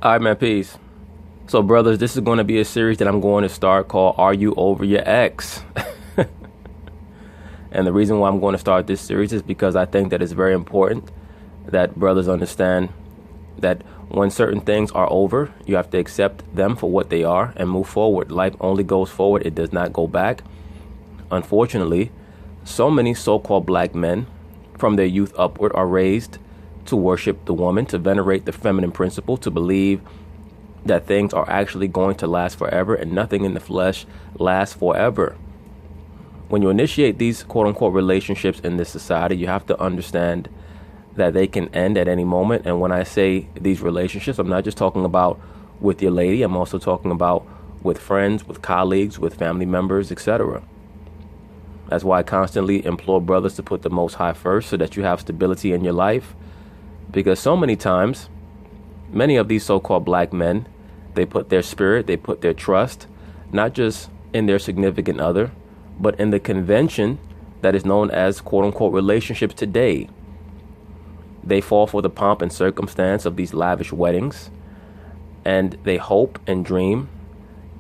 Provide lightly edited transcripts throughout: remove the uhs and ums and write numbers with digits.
All right, man, peace. So, brothers, this is going to be a series that I'm going to start called Are You Over Your Ex? And the reason why I'm going to start this series is because I think that it's very important that brothers understand that when certain things are over, you have to accept them for what they are and move forward. Life only goes forward. It does not go back. Unfortunately, so many so-called black men from their youth upward are raised to worship the woman, to venerate the feminine principle, to believe that things are actually going to last forever and nothing in the flesh lasts forever. When you initiate these quote-unquote relationships in this society, you have to understand that they can end at any moment. And when I say these relationships, I'm not just talking about with your lady. I'm also talking about with friends, with colleagues, with family members, etc. That's why I constantly implore brothers to put the Most High first so that you have stability in your life. Because so many times, many of these so-called black men, they put their spirit, they put their trust, not just in their significant other, but in the convention that is known as quote-unquote relationships today. They fall for the pomp and circumstance of these lavish weddings, and they hope and dream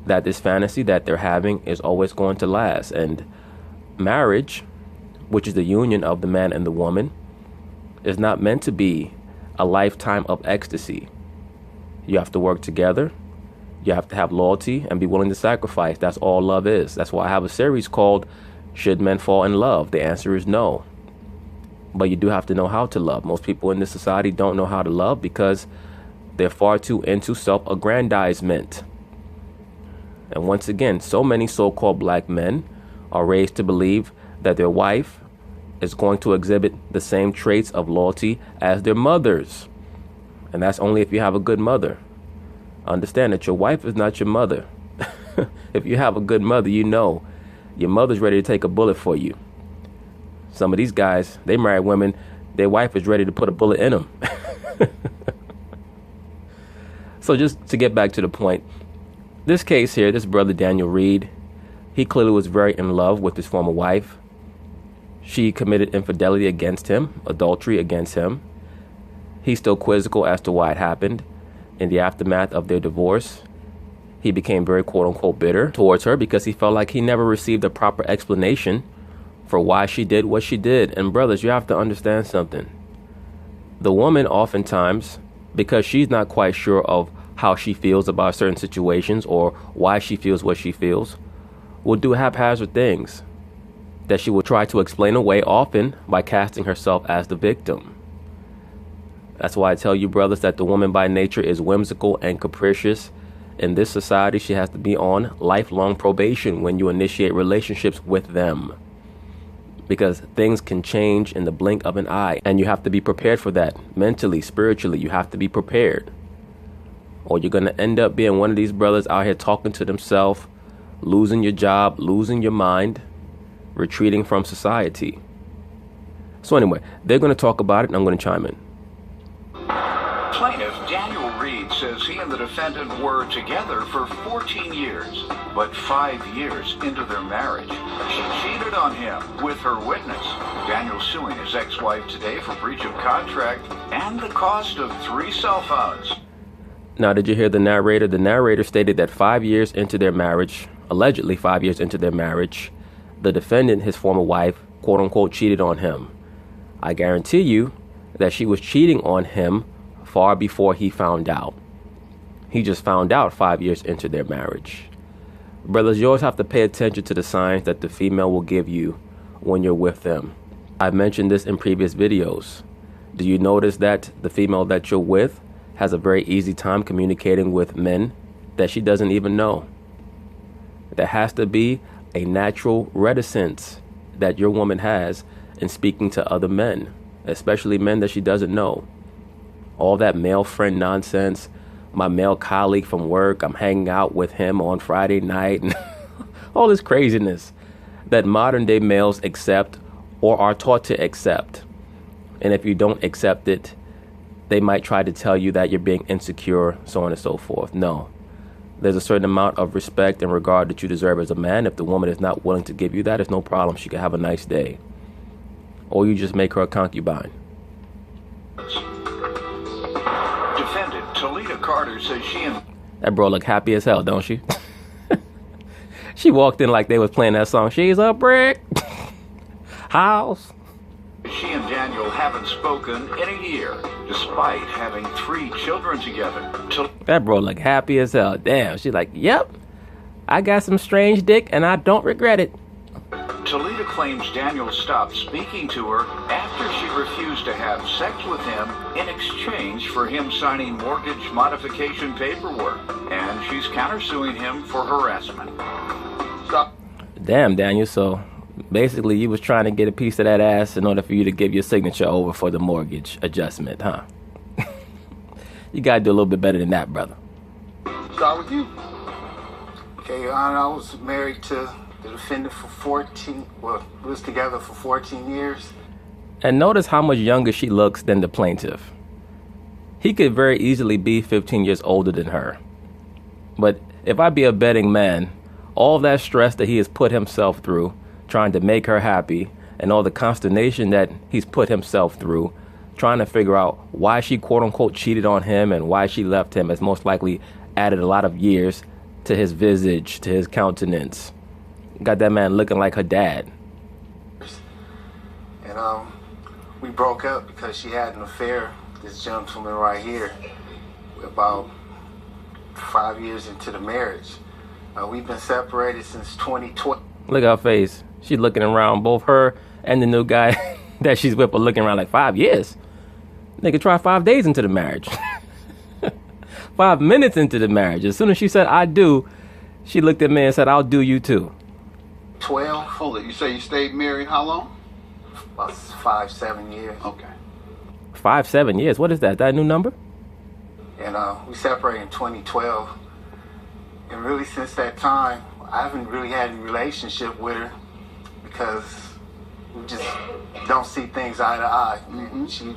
that this fantasy that they're having is always going to last. And marriage, which is the union of the man and the woman, is not meant to be a lifetime of ecstasy. You have to work together. You have to have loyalty and be willing to sacrifice. That's all love is. That's why I have a series called Should Men Fall in Love? The answer is no. But you do have to know how to love. Most people in this society don't know how to love because they're far too into self-aggrandizement. And once again, so many so-called black men are raised to believe that their wife is going to exhibit the same traits of loyalty as their mothers. And that's only if you have a good mother. Understand that your wife is not your mother. If you have a good mother, you know your mother's ready to take a bullet for you. Some of these guys, they marry women, their wife is ready to put a bullet in them. So just to get back to the point, this case here, this brother Daniel Reed, he clearly was very in love with his former wife. She committed infidelity against him, adultery against him. He's still quizzical as to why it happened. In the aftermath of their divorce, he became very quote-unquote bitter towards her because he felt like he never received a proper explanation for why she did what she did. And brothers, you have to understand something. The woman oftentimes, because she's not quite sure of how she feels about certain situations or why she feels what she feels, will do haphazard things that she will try to explain away, often by casting herself as the victim. That's why I tell you, brothers, that the woman by nature is whimsical and capricious. In this society, she has to be on lifelong probation when you initiate relationships with them. Because things can change in the blink of an eye. And you have to be prepared for that. Mentally, spiritually, you have to be prepared. Or you're going to end up being one of these brothers out here talking to themselves, losing your job, losing your mind, retreating from society. So anyway, they're going to talk about it and I'm going to chime in. Plaintiff Daniel Reed says he and the defendant were together for 14 years, but 5 years into their marriage, she cheated on him with her witness. Daniel suing his ex-wife today for breach of contract and the cost of 3 cell phones. Now, did you hear the narrator? The narrator stated that 5 years into their marriage, allegedly 5 years into their marriage, the defendant, his former wife, quote unquote, cheated on him. I guarantee you that she was cheating on him far before he found out. He just found out 5 years into their marriage. Brothers, you always have to pay attention to the signs that the female will give you when you're with them. I've mentioned this in previous videos. Do you notice that the female that you're with has a very easy time communicating with men that she doesn't even know? There has to be a natural reticence that your woman has in speaking to other men, especially men that she doesn't know. All that male friend nonsense, my male colleague from work, I'm hanging out with him on Friday night, and all this craziness that modern day males accept or are taught to accept. And if you don't accept it, they might try to tell you that you're being insecure, so on and so forth. No. There's a certain amount of respect and regard that you deserve as a man. If the woman is not willing to give you that, it's no problem. She can have a nice day. Or you just make her a concubine. defendant, Talita Carter, says she and That bro look happy as hell, don't she? She walked in like they was playing that song. She's a brick house. She and Daniel haven't spoken in a year, despite having 3 children together. That bro look happy as hell. Damn, she's like, yep, I got some strange dick and I don't regret it. Talita claims Daniel stopped speaking to her after she refused to have sex with him in exchange for him signing mortgage modification paperwork, and she's countersuing him for harassment. Stop. Damn, Daniel, so basically you was trying to get a piece of that ass in order for you to give your signature over for the mortgage adjustment, huh? You gotta do a little bit better than that, brother. Start with you. Okay, Your Honor, I was married to the defendant for 14, well, we was together for 14 years. And notice how much younger she looks than the plaintiff. He could very easily be 15 years older than her. But if I be a betting man, all that stress that he has put himself through, trying to make her happy, and all the consternation that he's put himself through, trying to figure out why she quote-unquote cheated on him and why she left him, has most likely added a lot of years to his visage, to his countenance. Got that man looking like her dad. And we broke up because she had an affair, this gentleman right here, about 5 years into the marriage. We've been separated since 2012. Look at her face. She's looking around. Both her and the new guy that she's with are looking around like 5 years. Nigga, try 5 days into the marriage. 5 minutes into the marriage. As soon as she said, I do, she looked at me and said, I'll do you too. 12. Hold it. You say you stayed married how long? About 5, 7 years. Okay. 5, 7 years. What is that? That new number? And we separated in 2012. And really since that time, I haven't really had any relationship with her because we just don't see things eye to eye. Mm-hmm. She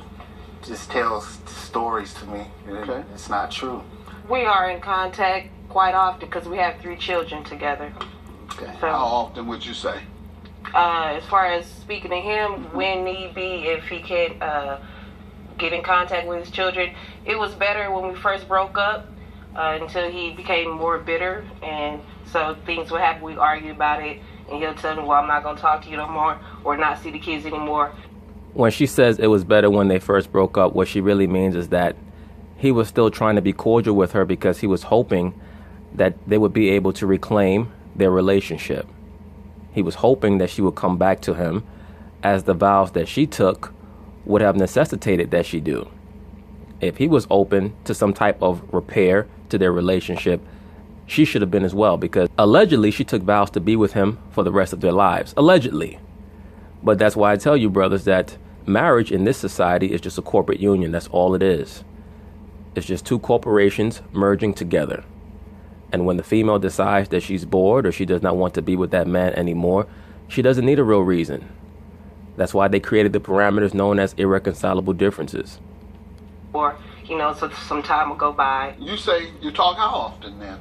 just tells stories to me. Okay. It's not true. We are in contact quite often because we have 3 children together. Okay. So, How often would you say? as far as speaking to him, when need be, if he can get in contact with his children, it was better when we first broke up until he became more bitter, and so things would happen. We argue about it, and he'll tell me, well, I'm not going to talk to you no more, or not see the kids anymore. When she says it was better when they first broke up, what she really means is that he was still trying to be cordial with her because he was hoping that they would be able to reclaim their relationship. He was hoping that she would come back to him, as the vows that she took would have necessitated that she do. If he was open to some type of repair to their relationship, she should have been as well, because allegedly she took vows to be with him for the rest of their lives. Allegedly. But that's why I tell you, brothers, that marriage in this society is just a corporate union. That's all it is. It's just 2 corporations merging together. And when the female decides that she's bored or she does not want to be with that man anymore, she doesn't need a real reason. That's why they created the parameters known as irreconcilable differences. Or, so some time will go by. You say you talk how often then?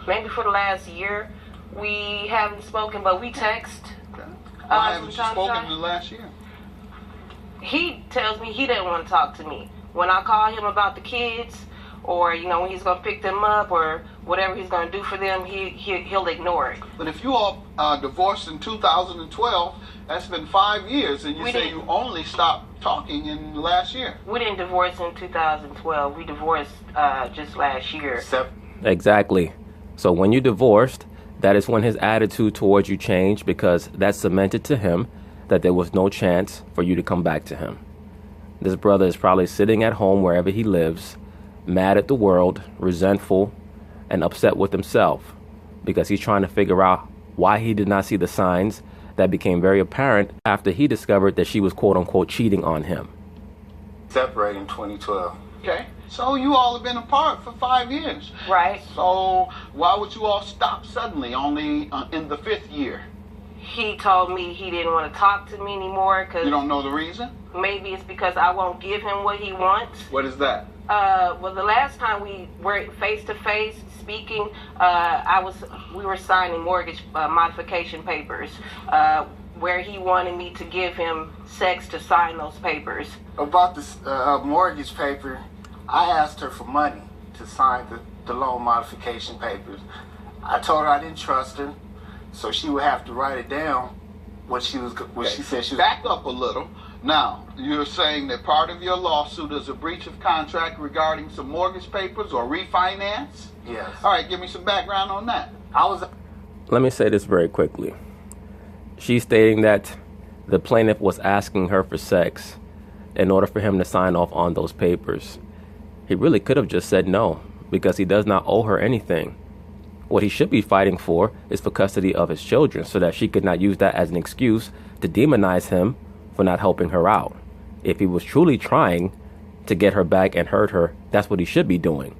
Maybe for the last year, we haven't spoken, but we text. Okay. Why haven't you from time to spoken time. in the last year? He tells me he didn't want to talk to me. When I call him about the kids, or when he's going to pick them up, or whatever he's going to do for them, he'll ignore it. But if you all divorced in 2012, that's been 5 years, and you say you only stopped talking in the last year. We didn't divorce in 2012. We divorced just last year. Exactly. So when you divorced, that is when his attitude towards you changed, because that cemented to him that there was no chance for you to come back to him. This brother is probably sitting at home wherever he lives, mad at the world, resentful, and upset with himself, because he's trying to figure out why he did not see the signs that became very apparent after he discovered that she was quote-unquote cheating on him. Separated in 2012. Okay. So you all have been apart for 5 years. Right. So why would you all stop suddenly only in the 5th year? He told me he didn't want to talk to me anymore because... You don't know the reason? Maybe it's because I won't give him what he wants. What is that? Well, the last time we were face-to-face speaking, we were signing mortgage modification papers, where he wanted me to give him sex to sign those papers. About this mortgage paper, I asked her for money to sign the loan modification papers. I told her I didn't trust her, so she would have to write it down what she said she was. Back up a little. Now, you're saying that part of your lawsuit is a breach of contract regarding some mortgage papers or refinance? Yes. All right, give me some background on that. Let me say this very quickly. She's stating that the plaintiff was asking her for sex in order for him to sign off on those papers. He really could have just said no, because he does not owe her anything. What he should be fighting for is for custody of his children, so that she could not use that as an excuse to demonize him for not helping her out. If he was truly trying to get her back and hurt her, that's what he should be doing.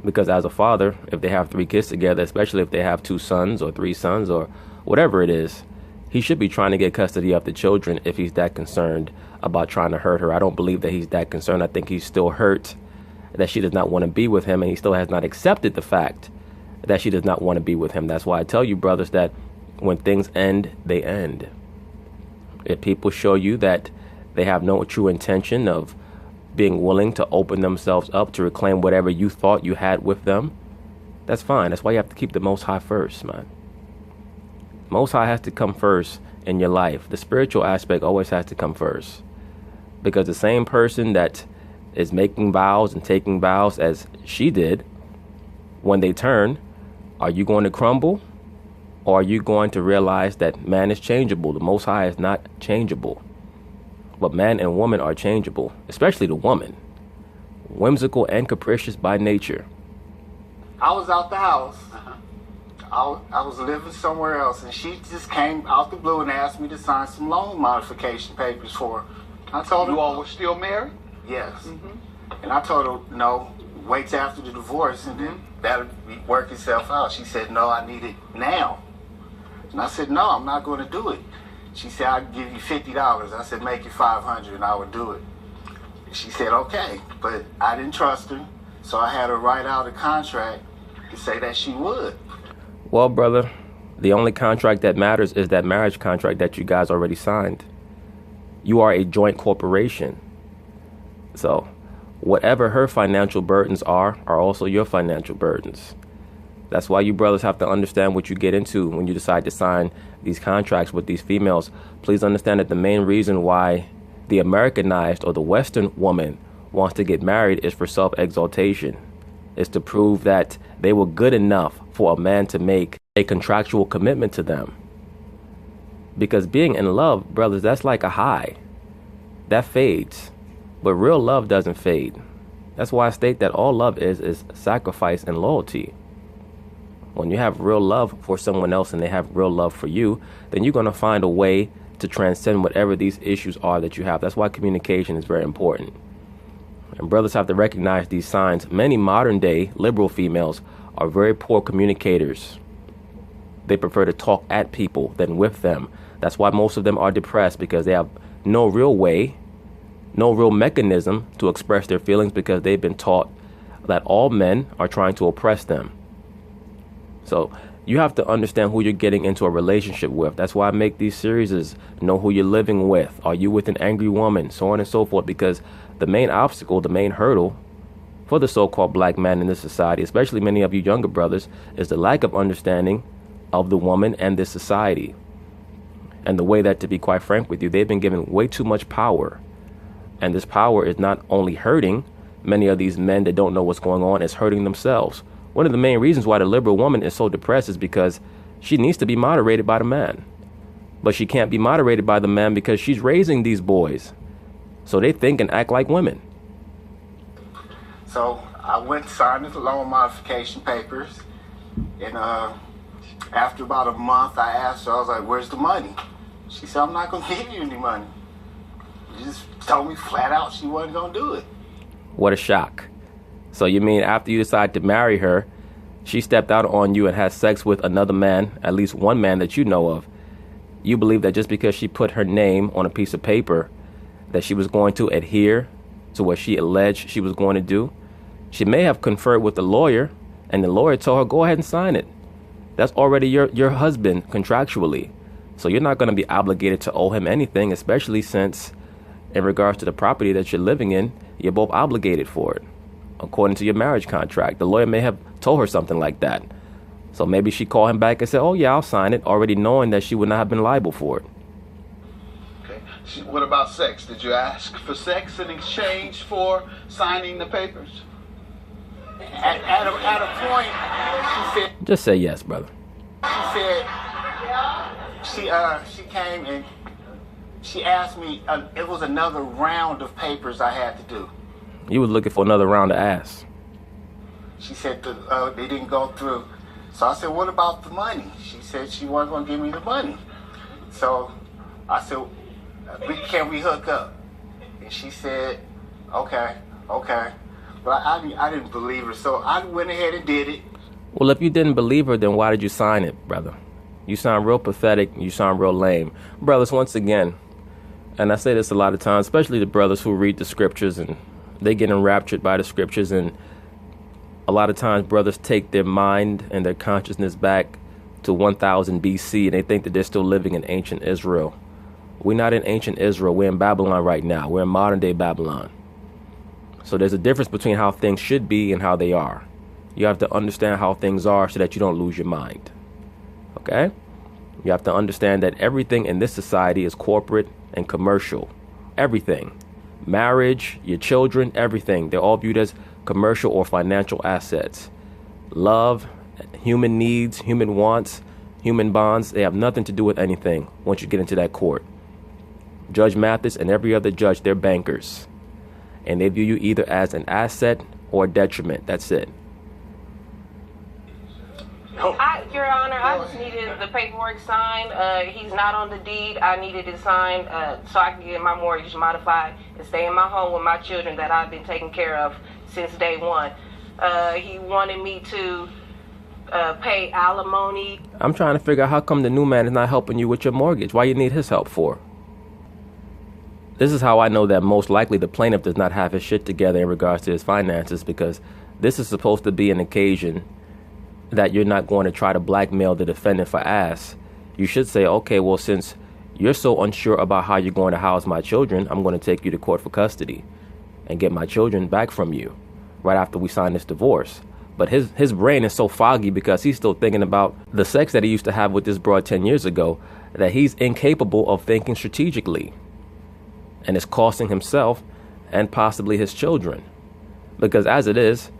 Because as a father, if they have 3 kids together, especially if they have 2 sons or 3 sons or whatever it is, he should be trying to get custody of the children if he's that concerned about trying to hurt her. I don't believe that he's that concerned. I think he's still hurt that she does not want to be with him, and he still has not accepted the fact that she does not want to be with him. That's why I tell you, brothers, that when things end, they end. If people show you that they have no true intention of being willing to open themselves up to reclaim whatever you thought you had with them, that's fine. That's why you have to keep the Most High first, man. Most High has to come first in your life. The spiritual aspect always has to come first. Because the same person that is making vows and taking vows as she did, when they turn, are you going to crumble? Or are you going to realize that man is changeable? The Most High is not changeable. But man and woman are changeable, especially the woman. Whimsical and capricious by nature. I was out the house. I was living somewhere else, and she just came out the blue and asked me to sign some loan modification papers for her. I told her... You all were still married? Yes. And I told her, no, wait till after the divorce, and then that'll work itself out. She said, no, I need it now. And I said, no, I'm not going to do it. She said, I'll give you $50. I said, make it $500 and I would do it. And she said, okay. But I didn't trust her, so I had her write out a contract to say that she would. Well, brother, the only contract that matters is that marriage contract that you guys already signed. You are a joint corporation. So whatever her financial burdens are also your financial burdens. That's why you brothers have to understand what you get into when you decide to sign these contracts with these females. Please understand that the main reason why the Americanized or the Western woman wants to get married is for self-exaltation. It's to prove that they were good enough for a man to make a contractual commitment to them. Because being in love, brothers, that's like a high. That fades. But real love doesn't fade. That's why I state that all love is sacrifice and loyalty. When you have real love for someone else and they have real love for you, then you're going to find a way to transcend whatever these issues are that you have. That's why communication is very important. And brothers have to recognize these signs. Many modern day liberal females are very poor communicators. They prefer to talk at people than with them. That's why most of them are depressed, because they have no real way, no real mechanism to express their feelings, because they've been taught that all men are trying to oppress them. So you have to understand who you're getting into a relationship with. That's why I make these series, know who you're living with. Are you with an angry woman? So on and so forth. Because the main obstacle, the main hurdle for the so-called black man in this society, especially many of you younger brothers, is the lack of understanding of the woman and this society. And the way that, to be quite frank with you, they've been given way too much power. And this power is not only hurting many of these men that don't know what's going on, it's hurting themselves. One of the main reasons why the liberal woman is so depressed is because she needs to be moderated by the man. But she can't be moderated by the man because she's raising these boys. So they think and act like women. So I went and signed the loan modification papers. And after about a month, I asked her, I was like, where's the money? She said, I'm not going to give you any money. She just told me flat out she wasn't going to do it. What a shock. So you mean after you decide to marry her, she stepped out on you and had sex with another man, at least one man that you know of. You believe that just because she put her name on a piece of paper, that she was going to adhere to what she alleged she was going to do? She may have conferred with the lawyer, and the lawyer told her, go ahead and sign it. That's already your husband contractually. So you're not going to be obligated to owe him anything, especially since in regards to the property that you're living in, you're both obligated for it. according to your marriage contract. The lawyer may have told her something like that. So maybe she called him back and said, oh, yeah, I'll sign it, already knowing that she would not have been liable for it. Okay. What about sex? Did you ask for sex in exchange for signing the papers? At a point, she said. Just say yes, brother. She said she came and she asked me. It was another round of papers I had to do. You was looking for another round of ass. She said they didn't go through. So I said, what about the money? She said she wasn't going to give me the money. So I said, can we hook up? And she said, okay. But I didn't believe her, so I went ahead and did it. Well, if you didn't believe her, then why did you sign it, brother? You sound real pathetic. You sound real lame. Brothers, once again, and I say this a lot of times, especially the brothers who read the scriptures and they get enraptured by the scriptures, and a lot of times brothers take their mind and their consciousness back to 1000 BC and they think that they're still living in ancient Israel. We're not in ancient Israel. We're in Babylon right now. We're in modern day Babylon. So there's a difference between how things should be and how they are. You have to understand how things are so that you don't lose your mind. Okay? You have to understand that everything in this society is corporate and commercial. Everything. Marriage, your children, everything. They're all viewed as commercial or financial assets. Love, human needs, human wants, human bonds, they have nothing to do with anything once you get into that court. Judge Mathis and every other judge, they're bankers. And they view you either as an asset or a detriment. That's it. Your Honor, I just needed the paperwork signed. He's not on the deed. I needed it signed so I can get my mortgage modified and stay in my home with my children that I've been taking care of since day one. He wanted me to pay alimony. I'm trying to figure out how come the new man is not helping you with your mortgage. Why you need his help for? This is how I know that most likely the plaintiff does not have his shit together in regards to his finances, because this is supposed to be an occasion that you're not going to try to blackmail the defendant for ass. You should say, okay, well, since you're so unsure about how you're going to house my children, I'm going to take you to court for custody and get my children back from you right after we sign this divorce. But his brain is so foggy because he's still thinking about the sex that he used to have with this broad 10 years ago that he's incapable of thinking strategically. And it's costing himself and possibly his children. Because as it is,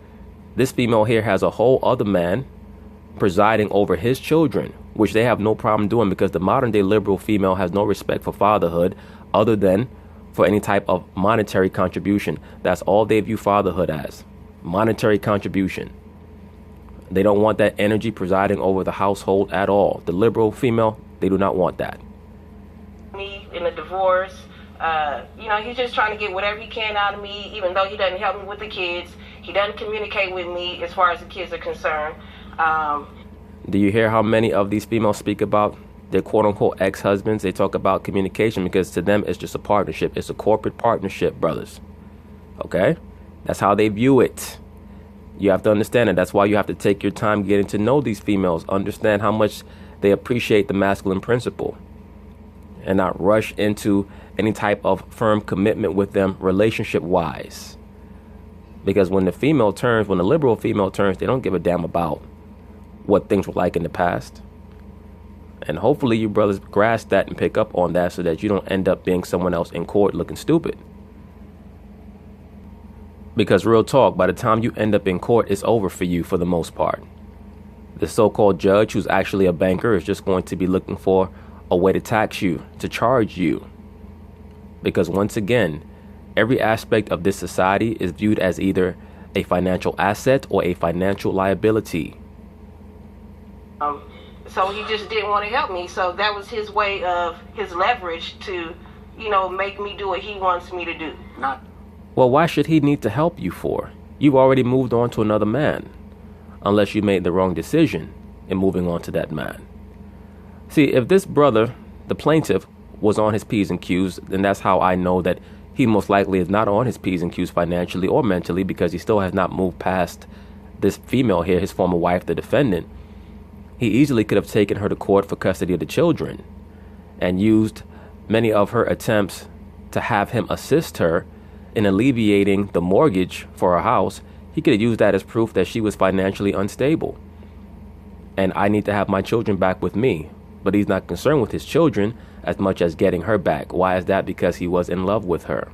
this female here has a whole other man presiding over his children, which they have no problem doing, because the modern day liberal female has no respect for fatherhood other than for any type of monetary contribution. That's all they view fatherhood as, monetary contribution. They don't want that energy presiding over the household at all. The liberal female, they do not want that. Me in a divorce, he's just trying to get whatever he can out of me, even though he doesn't help me with the kids. He doesn't communicate with me as far as the kids are concerned. Do you hear how many of these females speak about their quote-unquote ex-husbands? They talk about communication because to them it's just a partnership. It's a corporate partnership, brothers. Okay? That's how they view it. You have to understand it. That's why you have to take your time getting to know these females. Understand how much they appreciate the masculine principle. And not rush into any type of firm commitment with them relationship-wise. Because when the liberal female turns, they don't give a damn about what things were like in the past. And hopefully you brothers grasp that and pick up on that so that you don't end up being someone else in court looking stupid. Because real talk, by the time you end up in court, it's over for you for the most part. The so-called judge, who's actually a banker, is just going to be looking for a way to tax you, to charge you. Because once again, every aspect of this society is viewed as either a financial asset or a financial liability. So he just didn't want to help me. So that was his way of his leverage to, make me do what he wants me to do. Well, why should he need to help you for? You've already moved on to another man, unless you made the wrong decision in moving on to that man. See, if this brother, the plaintiff, was on his P's and Q's, then that's how I know that he most likely is not on his P's and Q's financially or mentally, because he still has not moved past this female here, his former wife, the defendant. He easily could have taken her to court for custody of the children and used many of her attempts to have him assist her in alleviating the mortgage for her house. He could have used that as proof that she was financially unstable. And I need to have my children back with me. But he's not concerned with his children as much as getting her back. Why is that? Because he was in love with her.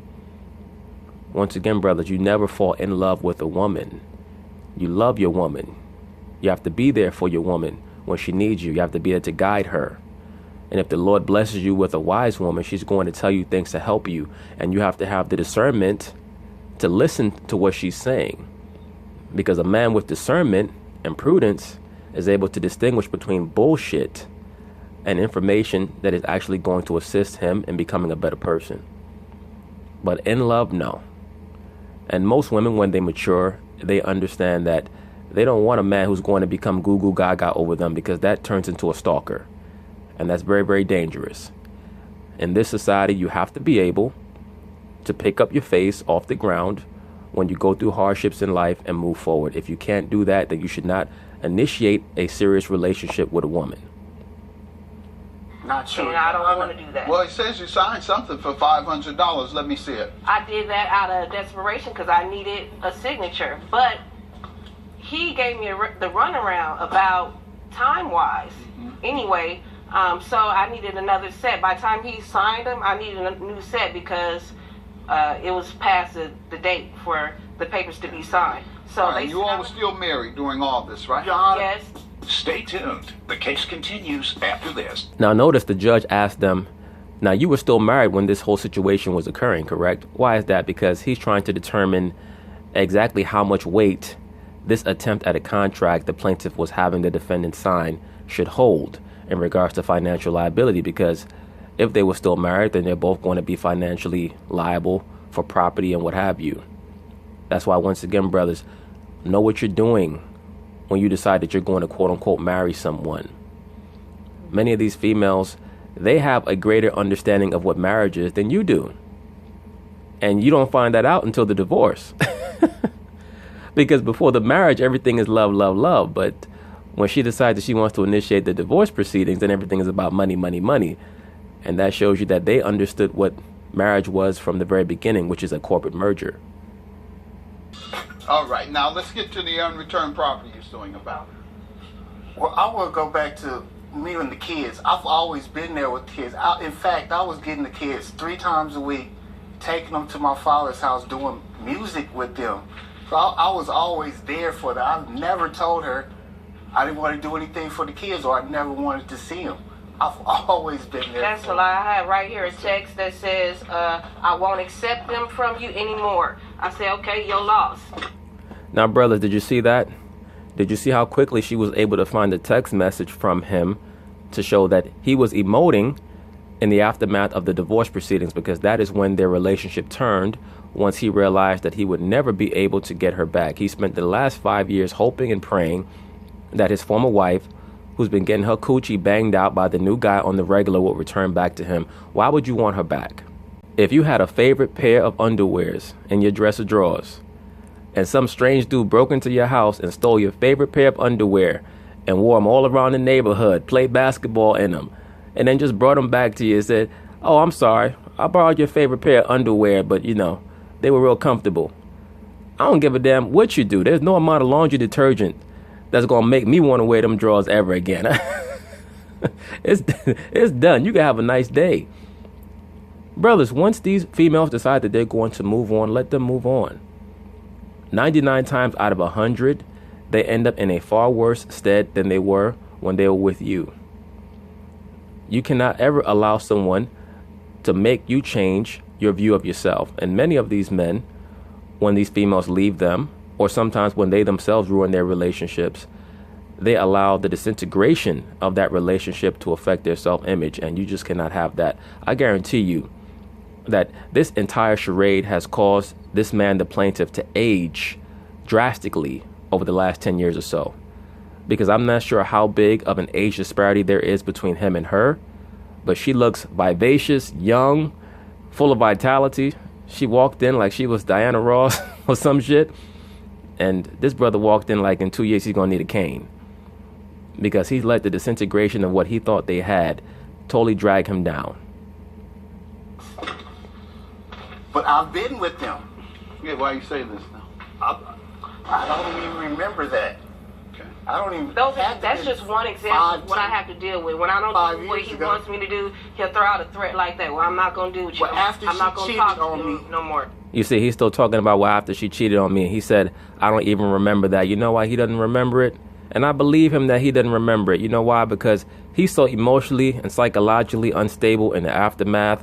Once again, brothers, you never fall in love with a woman. You love your woman. You have to be there for your woman when she needs you. You have to be there to guide her. And if the Lord blesses you with a wise woman, she's going to tell you things to help you. And you have to have the discernment to listen to what she's saying. Because a man with discernment and prudence is able to distinguish between bullshit and information that is actually going to assist him in becoming a better person. But in love, no. And most women, when they mature, they understand that they don't want a man who's going to become goo goo gaga over them, because that turns into a stalker. And that's very, very dangerous. In this society, you have to be able to pick up your face off the ground when you go through hardships in life and move forward. If you can't do that, then you should not initiate a serious relationship with a woman. Not sure. And I don't want to do that. Well, it says you signed something for $500. Let me see it. I did that out of desperation because I needed a signature. But he gave me the runaround about time-wise. Anyway, so I needed another set. By the time he signed them, I needed a new set because it was past the date for the papers to be signed. So Right, you all were still married during all this, right? Yes. Stay tuned. The case continues after this. Now notice the judge asked them, now you were still married when this whole situation was occurring, correct? Why is that? Because he's trying to determine exactly how much weight this attempt at a contract the plaintiff was having the defendant sign should hold in regards to financial liability. Because if they were still married, then they're both going to be financially liable for property and what have you. That's why, once again, brothers, know what you're doing when you decide that you're going to quote unquote marry someone. Many of these females, they have a greater understanding of what marriage is than you do. And you don't find that out until the divorce. Because before the marriage, everything is love, love, love. But when she decides that she wants to initiate the divorce proceedings, then everything is about money, money, money. And that shows you that they understood what marriage was from the very beginning, which is a corporate merger. All right, now let's get to the unreturned property you're suing about. Well, I will go back to me and the kids. I've always been there with kids. In fact, I was getting the kids 3 times a week, taking them to my father's house, doing music with them. So I was always there for them. I've never told her I didn't want to do anything for the kids, or I never wanted to see them. I've always been there. That's a lie. I have right here a text that says, I won't accept them from you anymore. I say, okay, you're lost. Now, brothers, did you see that? Did you see how quickly she was able to find a text message from him to show that he was emoting in the aftermath of the divorce proceedings? Because that is when their relationship turned, once he realized that he would never be able to get her back. He spent the last 5 years hoping and praying that his former wife, who's been getting her coochie banged out by the new guy on the regular, would return back to him. Why would you want her back? If you had a favorite pair of underwears in your dresser drawers, and some strange dude broke into your house and stole your favorite pair of underwear and wore them all around the neighborhood, played basketball in them, and then just brought them back to you and said, oh, I'm sorry, I borrowed your favorite pair of underwear, but you know, they were real comfortable. I don't give a damn what you do. There's no amount of laundry detergent that's going to make me want to wear them drawers ever again. It's done. You can have a nice day. Brothers, once these females decide that they're going to move on, let them move on. 99 times out of 100, they end up in a far worse stead than they were when they were with you. You cannot ever allow someone to make you change your view of yourself. And many of these men, when these females leave them, or sometimes when they themselves ruin their relationships, they allow the disintegration of that relationship to affect their self-image. And you just cannot have that. I guarantee you that this entire charade has caused this man, the plaintiff, to age drastically over the last 10 years or so. Because I'm not sure how big of an age disparity there is between him and her, but she looks vivacious, young, full of vitality. She walked in like she was Diana Ross or some shit. And this brother walked in like in 2 years he's going to need a cane. Because he's let the disintegration of what he thought they had totally drag him down. But I've been with them. Yeah, why you say this now? I don't even remember that. Okay. I don't even. That's just one example of what I have to deal with. When I don't do what he wants me to do, he'll throw out a threat like that. Well, I'm not going to do what you. Well, after I'm not going to talk to you no more. You see, he's still talking about well after she cheated on me. He said, I don't even remember that. You know why he doesn't remember it? And I believe him that he doesn't remember it. You know why? Because he's so emotionally and psychologically unstable in the aftermath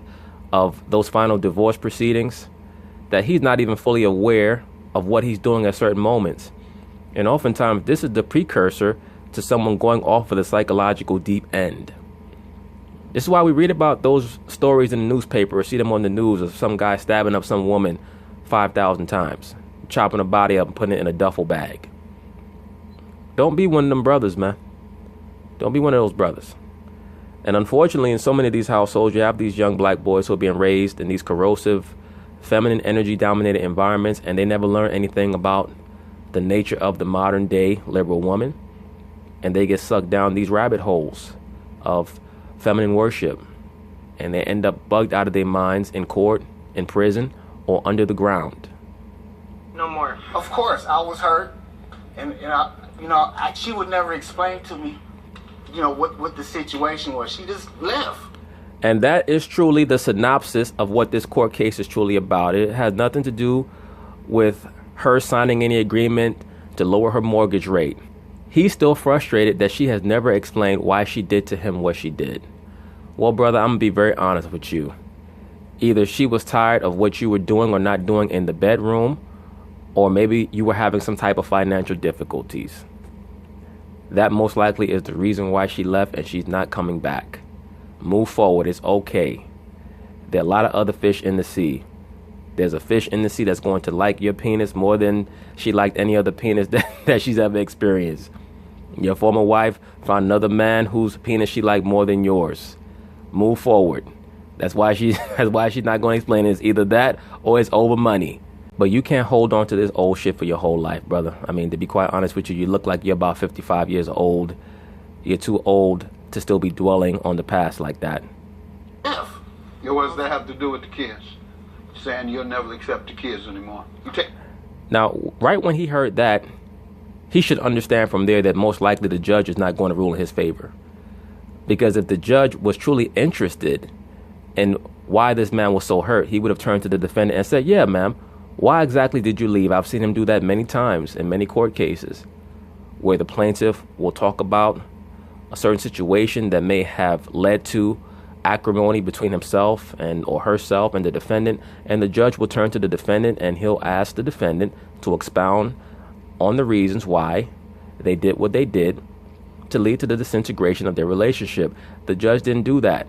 of those final divorce proceedings that he's not even fully aware of what he's doing at certain moments. And oftentimes, this is the precursor to someone going off of the psychological deep end. This is why we read about those stories in the newspaper or see them on the news of some guy stabbing up some woman 5,000 times, chopping her body up and putting it in a duffel bag. Don't be one of them brothers, man. Don't be one of those brothers. And unfortunately, in so many of these households, you have these young black boys who are being raised in these corrosive, feminine energy-dominated environments, and they never learn anything about the nature of the modern-day liberal woman. And they get sucked down these rabbit holes of feminine worship. And they end up bugged out of their minds in court, in prison, or under the ground. No more. Of course, I was hurt. And she would never explain to me, what the situation was. She just left. And that is truly the synopsis of what this court case is truly about. It has nothing to do with her signing any agreement to lower her mortgage rate. He's still frustrated that she has never explained why she did to him what she did. Well, brother, I'm going to be very honest with you. Either she was tired of what you were doing or not doing in the bedroom, or maybe you were having some type of financial difficulties. That most likely is the reason why she left, and she's not coming back. Move forward. It's okay. There are a lot of other fish in the sea. There's a fish in the sea that's going to like your penis more than she liked any other penis that she's ever experienced. Your former wife found another man whose penis she liked more than yours. Move forward. That's why she's not going to explain it. It's either that or it's over money. But you can't hold on to this old shit for your whole life, brother. I mean, to be quite honest with you, you look like you're about 55 years old. You're too old to still be dwelling on the past like that. What does that have to do with the kids? Saying you'll never accept the kids anymore. Now, right when he heard that, he should understand from there that most likely the judge is not going to rule in his favor. Because if the judge was truly interested in why this man was so hurt, he would have turned to the defendant and said, yeah, ma'am, why exactly did you leave? I've seen him do that many times in many court cases where the plaintiff will talk about a certain situation that may have led to acrimony between himself or herself and the defendant, and the judge will turn to the defendant and he'll ask the defendant to expound on the reasons why they did what they did to lead to the disintegration of their relationship. The judge didn't do that.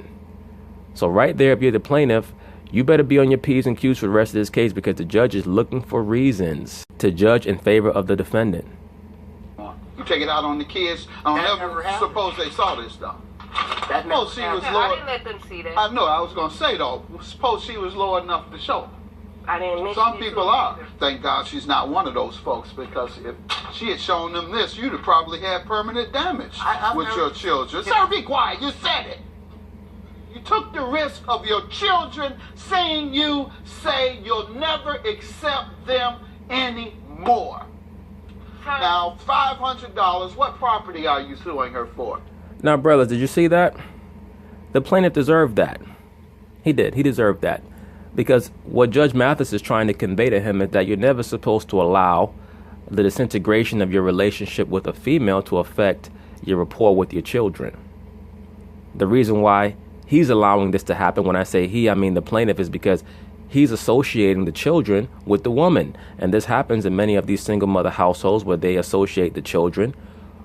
So right there, if you're the plaintiff, you better be on your P's and Q's for the rest of this case, because the judge is looking for reasons to judge in favor of the defendant. You take it out on the kids. I don't ever suppose they saw this though. Suppose she was low. I didn't let them see that. I know. I was going to say though. Suppose she was low enough to show. I didn't mention Some people are. Thank God she's not one of those folks, because if she had shown them this, you'd have probably had permanent damage with your children. Sir, be quiet. You said it. You took the risk of your children saying you say you'll never accept them anymore. Now, $500, what property are you suing her for? Now, brothers, did you see that? The plaintiff deserved that. He did. He deserved that. Because what Judge Mathis is trying to convey to him is that you're never supposed to allow the disintegration of your relationship with a female to affect your rapport with your children. The reason why he's allowing this to happen, when I say he, I mean the plaintiff, is because he's associating the children with the woman. And this happens in many of these single mother households where they associate the children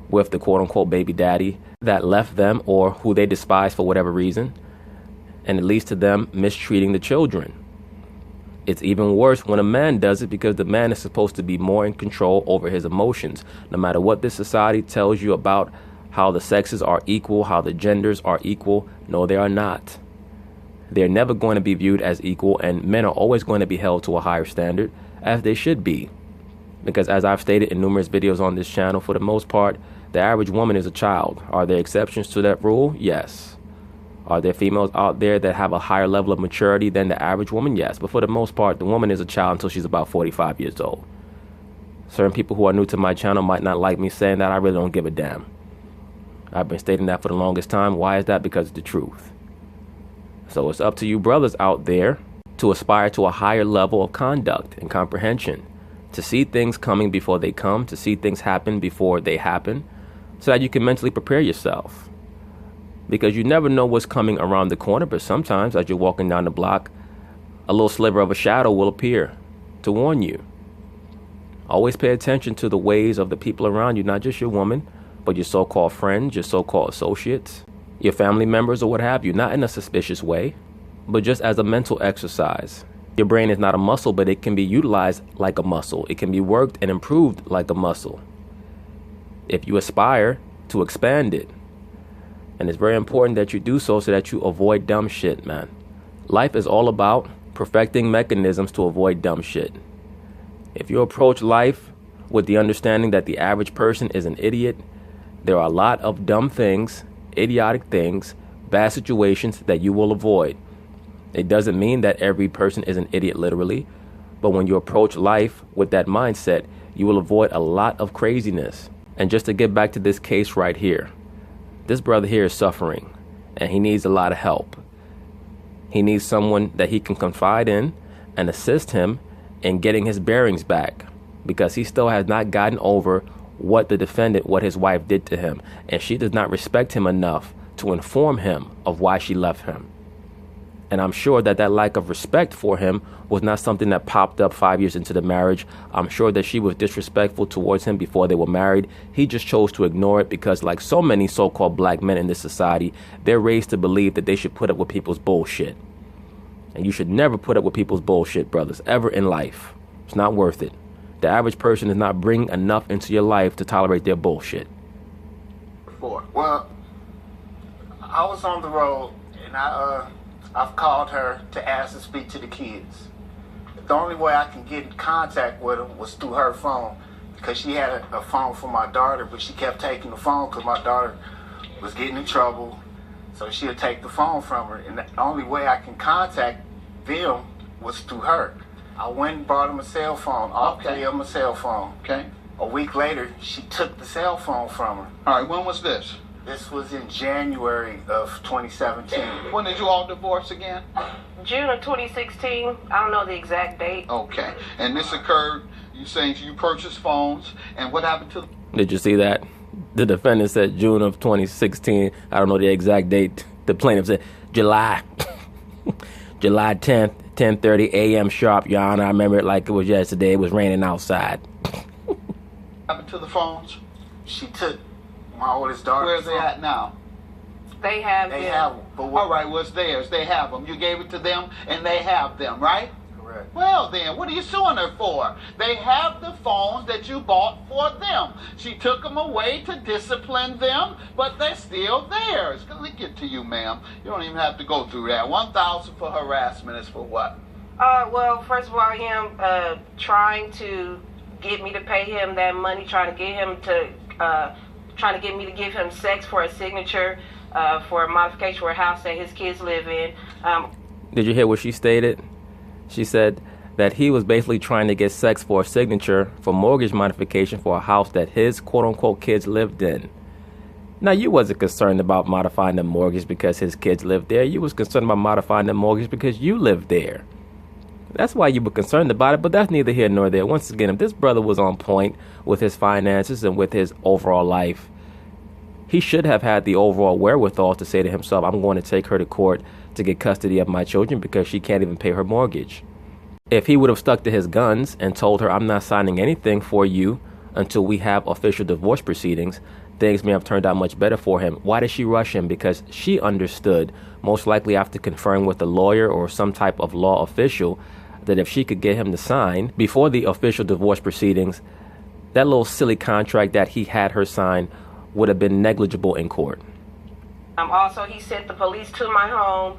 with the quote-unquote baby daddy that left them or who they despise for whatever reason. And it leads to them mistreating the children. It's even worse when a man does it, because the man is supposed to be more in control over his emotions. No matter what this society tells you about how the sexes are equal, how the genders are equal, no, they are not. They're never going to be viewed as equal, and men are always going to be held to a higher standard, as they should be. Because as I've stated in numerous videos on this channel, for the most part, the average woman is a child. Are there exceptions to that rule? Yes. Are there females out there that have a higher level of maturity than the average woman? Yes. But for the most part, the woman is a child until she's about 45 years old. Certain people who are new to my channel might not like me saying that. I really don't give a damn. I've been stating that for the longest time. Why is that? Because it's the truth. So it's up to you brothers out there to aspire to a higher level of conduct and comprehension, to see things coming before they come, to see things happen before they happen, so that you can mentally prepare yourself. Because you never know what's coming around the corner, but sometimes as you're walking down the block, a little sliver of a shadow will appear to warn you. Always pay attention to the ways of the people around you, not just your woman, but your so-called friends, your so-called associates, your family members or what have you, not in a suspicious way, but just as a mental exercise. Your brain is not a muscle, but it can be utilized like a muscle. It can be worked and improved like a muscle if you aspire to expand it. And it's very important that you do so that you avoid dumb shit, man. Life is all about perfecting mechanisms to avoid dumb shit. If you approach life with the understanding that the average person is an idiot, there are a lot of dumb things, idiotic things, bad situations that you will avoid. It doesn't mean that every person is an idiot literally, but when you approach life with that mindset, you will avoid a lot of craziness. And just to get back to this case right here, this brother here is suffering and he needs a lot of help. He needs someone that he can confide in and assist him in getting his bearings back, because he still has not gotten over what the defendant, what his wife did to him, and she does not respect him enough to inform him of why she left him. And I'm sure that that lack of respect for him was not something that popped up 5 years into the marriage. I'm sure that she was disrespectful towards him before they were married. He just chose to ignore it because, like so many so-called black men in this society, they're raised to believe that they should put up with people's bullshit. And you should never put up with people's bullshit, brothers, ever in life. It's not worth it. The average person is not bringing enough into your life to tolerate their bullshit. Well, I was on the road and I've called her to ask to speak to the kids. The only way I can get in contact with them was through her phone, because she had a phone for my daughter, but she kept taking the phone because my daughter was getting in trouble. So she'll take the phone from her, and the only way I can contact them was through her. I went and bought him a cell phone, all three of them a cell phone. Okay. A week later, she took the cell phone from her. All right, when was this? This was in January of 2017. When did you all divorce again? June of 2016. I don't know the exact date. Okay. And this occurred, you saying you purchased phones, and what happened to them? Did you see that? The defendant said June of 2016. I don't know the exact date. The plaintiff said July. July 10th, 10:30 a.m. sharp, Your Honor. I remember it like it was yesterday. It was raining outside. What happened to the phones? She took my oldest daughter. Where are they at now? They have They them. have, but what? All right, well, it's theirs. They have them. You gave it to them, and they have them, right? Correct. Well, then, what are you suing her for? They have the phones that you bought for them. She took them away to discipline them, but they're still theirs. Let me get to you, ma'am. You don't even have to go through that. $1,000 for harassment is for what? Well, first of all, him trying to get me to pay him that money, trying to get me to give him sex for a signature, for a modification for a house that his kids live in. Did you hear what she stated? She said that he was basically trying to get sex for a signature for mortgage modification for a house that his quote-unquote kids lived in. Now, you wasn't concerned about modifying the mortgage because his kids lived there. You was concerned about modifying the mortgage because you lived there. That's why you were concerned about it, but that's neither here nor there. Once again, if this brother was on point with his finances and with his overall life, he should have had the overall wherewithal to say to himself, I'm going to take her to court to get custody of my children because she can't even pay her mortgage. If he would have stuck to his guns and told her, I'm not signing anything for you until we have official divorce proceedings, things may have turned out much better for him. Why did she rush him? Because she understood, most likely after conferring with a lawyer or some type of law official, that if she could get him to sign before the official divorce proceedings, that little silly contract that he had her sign would have been negligible in court. Also, he sent the police to my home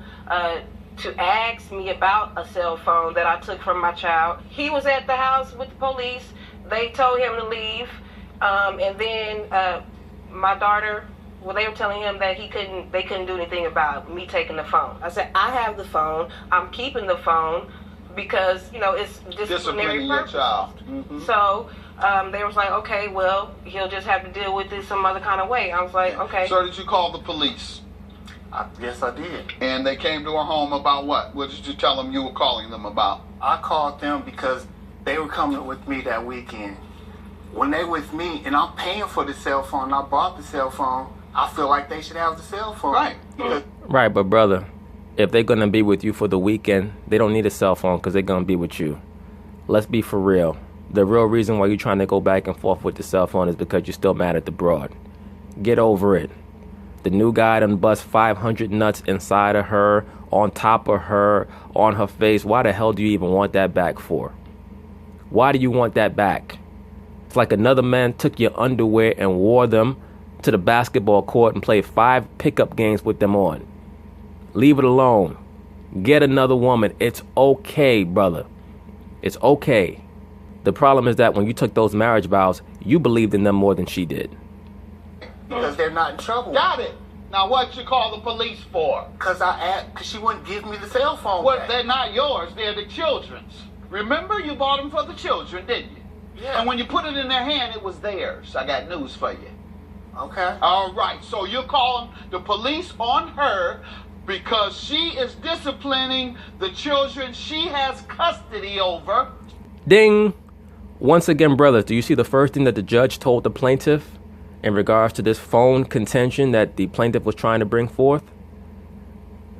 to ask me about a cell phone that I took from my child. He was at the house with the police. They told him to leave. And then my daughter, well, they were telling him that they couldn't do anything about me taking the phone. I said, I have the phone. I'm keeping the phone because, it's disciplinary Disciplining your purpose. child. Mm-hmm. So They was like, okay, well, he'll just have to deal with this some other kind of way. I was like, okay. So did you call the police? Yes, I did. And they came to her home about what? What did you tell them you were calling them about? I called them because they were coming with me that weekend. When they with me and I'm paying for the cell phone, I bought the cell phone, I feel like they should have the cell phone. Right. Right, but brother, if they're going to be with you for the weekend, they don't need a cell phone because they're going to be with you. Let's be for real. The real reason why you're trying to go back and forth with the cell phone is because you're still mad at the broad. Get over it. The new guy done bust 500 nuts inside of her, on top of her, on her face. Why the hell do you even want that back for? Why do you want that back? It's like another man took your underwear and wore them to the basketball court and played 5 pickup games with them on. Leave it alone. Get another woman. It's okay, brother. It's okay. The problem is that when you took those marriage vows, you believed in them more than she did. Because they're not in trouble. Got it. Now what'd you call the police for? Because she wouldn't give me the cell phone Well, back. they're not yours. They're the children's. Remember, you bought them for the children, didn't you? Yeah. And when you put it in their hand, it was theirs. I got news for you. Okay. All right. So you're calling the police on her because she is disciplining the children she has custody over. Ding! Once again, brothers, do you see the first thing that the judge told the plaintiff in regards to this phone contention that the plaintiff was trying to bring forth?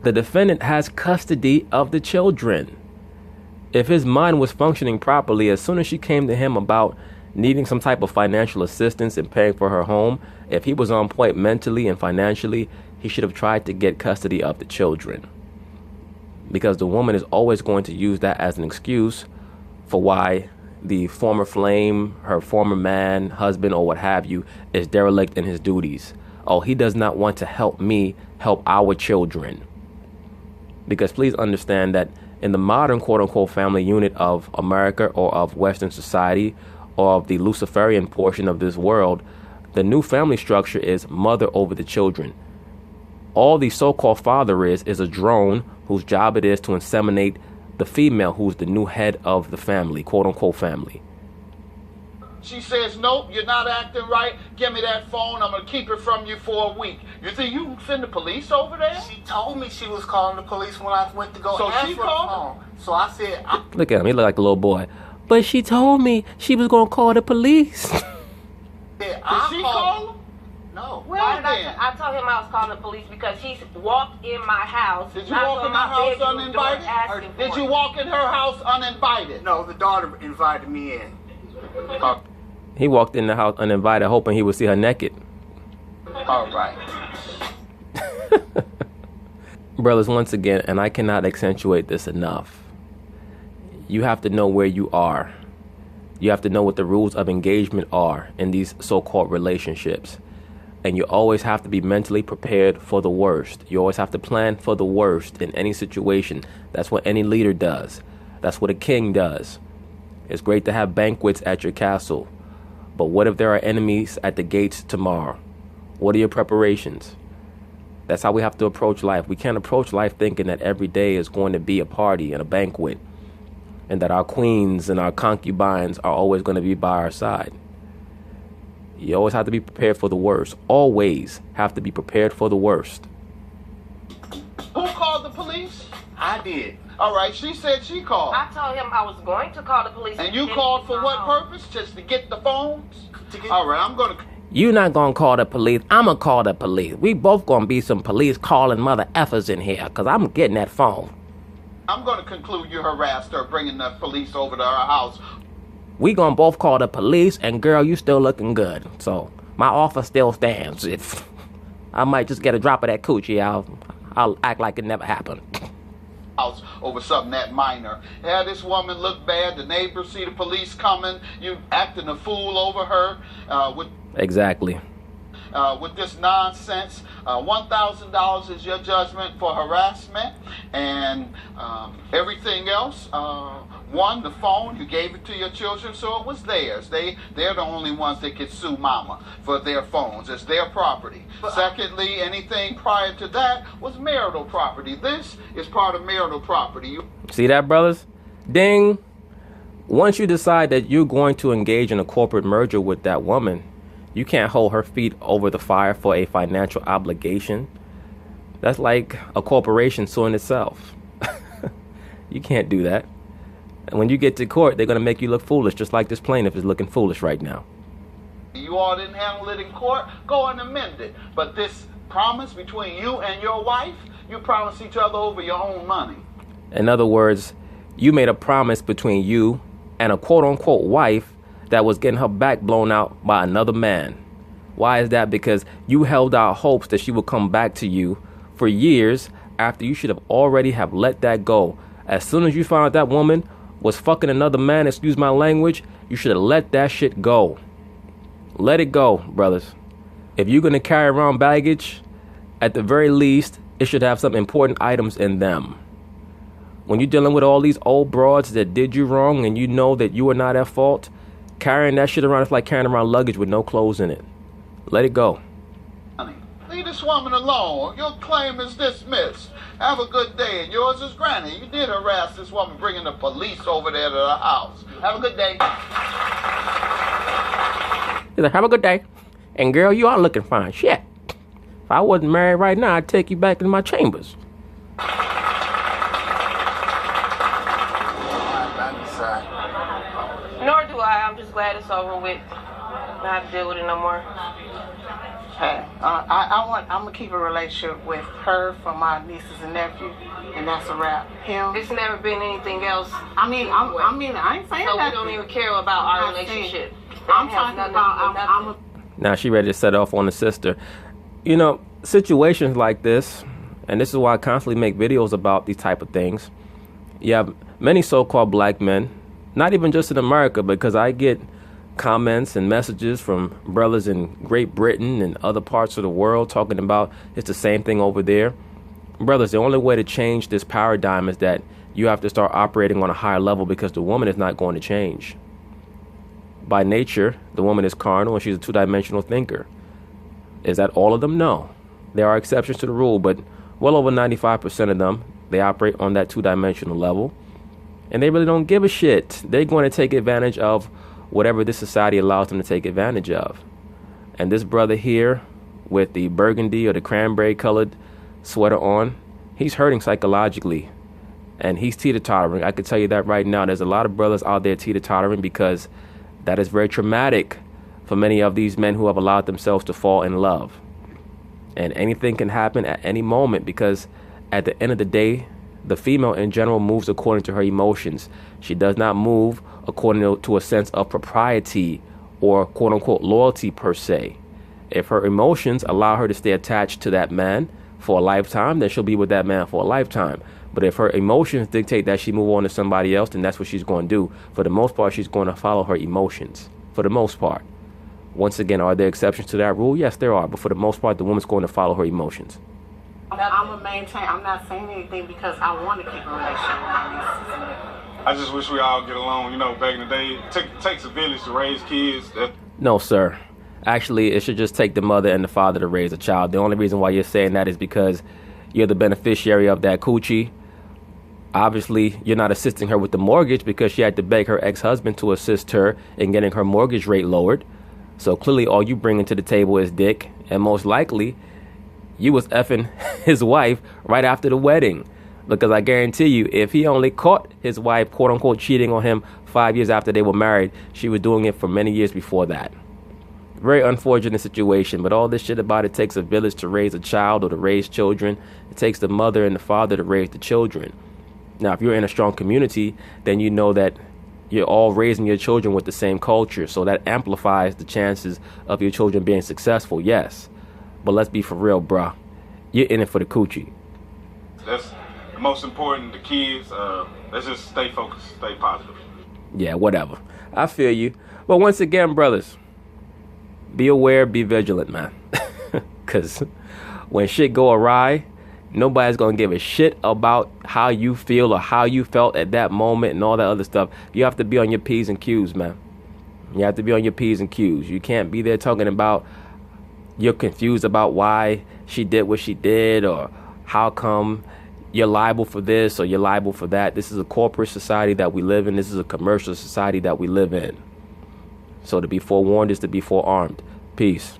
The defendant has custody of the children. If his mind was functioning properly, as soon as she came to him about needing some type of financial assistance and paying for her home, if he was on point mentally and financially, he should have tried to get custody of the children. Because the woman is always going to use that as an excuse for why the former flame, her former man, husband, or what have you, is derelict in his duties. Oh, he does not want to help me help our children. Because please understand that in the modern quote-unquote family unit of America or of Western society or of the Luciferian portion of this world, the new family structure is mother over the children. All the so-called father is a drone whose job it is to inseminate the female who's the new head of the family, quote-unquote family. She says, nope, you're not acting right. Give me that phone. I'm going to keep it from you for a week. You think you can send the police over there? She told me she was calling the police when I went to go So ask she for the called phone. So I said, Look at him. He look like a little boy. But she told me she was going to call the police. Did she call him? No. Why did then. I told him I was calling the police because he's walked in my house. Did you walk in her house uninvited? Did you walk in her house uninvited? No, the daughter invited me in. He walked in the house uninvited, hoping he would see her naked. All right. Brothers, once again, and I cannot accentuate this enough, you have to know where you are. You have to know what the rules of engagement are in these so-called relationships. And you always have to be mentally prepared for the worst. You always have to plan for the worst in any situation. That's what any leader does. That's what a king does. It's great to have banquets at your castle. But what if there are enemies at the gates tomorrow? What are your preparations? That's how we have to approach life. We can't approach life thinking that every day is going to be a party and a banquet, and that our queens and our concubines are always going to be by our side. You always have to be prepared for the worst. Always have to be prepared for the worst. Who called the police? I did. All right, she said she called. I told him I was going to call the police. And you called for what purpose? Just to get the phones? All right, I'm going to... You not gonna call the police. I'm gonna call the police. We both gonna be some police calling mother effers in here, because I'm getting that phone. I'm going to conclude you harassed her, bringing the police over to her house. We gonna both call the police, and girl, you still looking good. So my offer still stands. If I might just get a drop of that coochie, I'll act like it never happened. House over something that minor. Yeah, this woman looked bad. The neighbors see the police coming. You acting a fool over her with Exactly. With this nonsense. $1,000 is your judgment for harassment, and everything else. One, the phone, you gave it to your children, so it was theirs. They're the only ones that could sue mama for their phones. It's their property. Secondly, anything prior to that was marital property. This is part of marital property. See that, brothers? Ding. Once you decide that you're going to engage in a corporate merger with that woman, you can't hold her feet over the fire for a financial obligation. That's like a corporation suing itself. You can't do that. And when you get to court, they're going to make you look foolish, just like this plaintiff is looking foolish right now. You all didn't handle it in court, go and amend it. But this promise between you and your wife, you promised each other over your own money. In other words, you made a promise between you and a quote-unquote wife that was getting her back blown out by another man. Why is that? Because you held out hopes that she would come back to you for years after you should have already have let that go. As soon as you found out that woman was fucking another man, excuse my language, you should have let that shit go. Let it go, brothers. If you're going to carry around baggage, at the very least, it should have some important items in them. When you're dealing with all these old broads that did you wrong and you know that you are not at fault, carrying that shit around is like carrying around luggage with no clothes in it. Let it go. Leave this woman alone. Your claim is dismissed. Have a good day, and yours is granted. You did harass this woman, bringing the police over there to the house. Have a good day. He's like, have a good day. And girl, you are looking fine. Shit. If I wasn't married right now, I'd take you back in my chambers. Nor do I. I'm just glad it's over with. Not have to deal with it no more. Hey, I'm gonna keep a relationship with her for my nieces and nephew, and that's a wrap. Him. It's never been anything else. I ain't saying so that. we don't even care about our relationship. I'm talking about. Now she ready to set off on the sister. You know, situations like this, and this is why I constantly make videos about these type of things. You have many so-called black men, not even just in America, because I get comments and messages from brothers in Great Britain and other parts of the world talking about it's the same thing over there. Brothers, the only way to change this paradigm is that you have to start operating on a higher level, because the woman is not going to change. By nature, the woman is carnal and she's a two-dimensional thinker. Is that all of them? No. There are exceptions to the rule, but well over 95% of them, they operate on that two-dimensional level. And they really don't give a shit. They're going to take advantage of whatever this society allows them to take advantage of. And this brother here with the burgundy or the cranberry colored sweater on, he's hurting psychologically. And he's teeter-tottering. I can tell you that right now. There's a lot of brothers out there teeter-tottering, because that is very traumatic for many of these men who have allowed themselves to fall in love. And anything can happen at any moment, because at the end of the day, the female in general moves according to her emotions. She does not move according to a sense of propriety or quote-unquote loyalty per se. If her emotions allow her to stay attached to that man for a lifetime, then she'll be with that man for a lifetime. But if her emotions dictate that she move on to somebody else, then that's what she's going to do. For the most part, she's going to follow her emotions. For the most part. Once again, are there exceptions to that rule? Yes, there are. But for the most part, the woman's going to follow her emotions. I'm going to maintain. I'm not saying anything because I want to keep a relationship with my nieces and nephews. I just wish we all get along. You know, back in the day, it takes a village to raise kids. No, sir. Actually, it should just take the mother and the father to raise a child. The only reason why you're saying that is because you're the beneficiary of that coochie. Obviously, you're not assisting her with the mortgage because she had to beg her ex-husband to assist her in getting her mortgage rate lowered. So clearly all you bringing to the table is dick. And most likely, you was effing his wife right after the wedding. Because I guarantee you, if he only caught his wife, quote unquote, cheating on him 5 years after they were married, she was doing it for many years before that. Very unfortunate situation, but all this shit about it takes a village to raise a child or to raise children. It takes the mother and the father to raise the children. Now, if you're in a strong community, then you know that you're all raising your children with the same culture. So that amplifies the chances of your children being successful, yes. But let's be for real, bruh. You're in it for the coochie. That's the most important, the kids. Let's just stay focused, stay positive. Yeah, whatever. I feel you. But once again, brothers, be aware, be vigilant, man. Because when shit go awry, nobody's going to give a shit about how you feel or how you felt at that moment and all that other stuff. You have to be on your P's and Q's, man. You have to be on your P's and Q's. You can't be there talking about you're confused about why she did what she did or how come you're liable for this or you're liable for that. This is a corporate society that we live in. This is a commercial society that we live in. So to be forewarned is to be forearmed. Peace.